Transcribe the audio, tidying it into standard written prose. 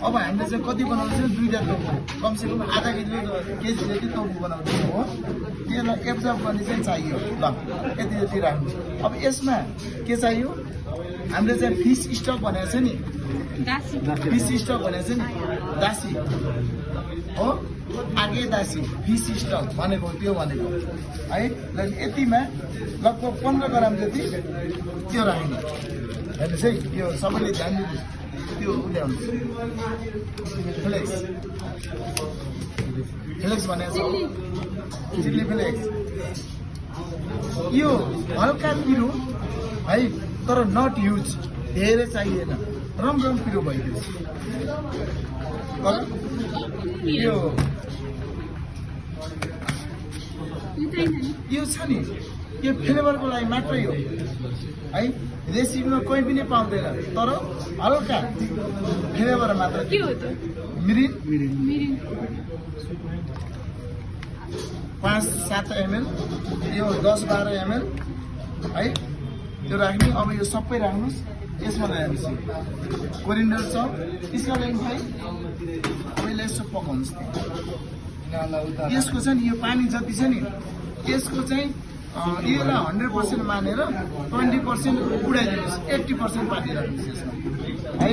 अब हामीले चाहिँ कति बनाउँछौँ 2टा टोपो कमसेकम आधा केजी जति टोपो बनाउँछौँ हो त्यसलाई एब्जर्भ गर्ने चाहिँ चाहियो ल यति यति राख्नु अब यसमा के चाहियो हामीले चाहिँ फिस स्टक भनेको छ नि फिस स्टक भनेको छ नि दासी हो आगे दासी फिस स्टक भनेको त्यो भनेको है ल यतिमा लगभग 15 ग्राम जति त्यो राख्नु हेर्नुहोस् है यो सबैले ध्यान दिनु त्यो उठाउनु फ्लेक्स फ्लेक्स भनेको छ चिल्ली फ्लेक्स यो हल्का पिरो है तर नट ह्युज धेरै चाहिएन रम पिरो भइदियोस् यो छ नि यो फ्लेभरको लागि मात्रै हो है रेसिपीमा कोही पनि पाउँदैन तर हल्का फ्लेभर मात्र मिरिन 5-7 ml यो 10-12 ml है त्यो राख्ने अब यो सबै राख्नुहोस् यसमा ल्याएपछि कोरिन्डर छ त्यसका लागि भाइ पहिला यसो पकाउनुहोस् यसको चाहिँ यो पानी जति छ नि यसको चाहिँ यसलाई 100% मानेर 20% उडाइदिनुहोस् 80% पानी राख्नुहोस् यसमा है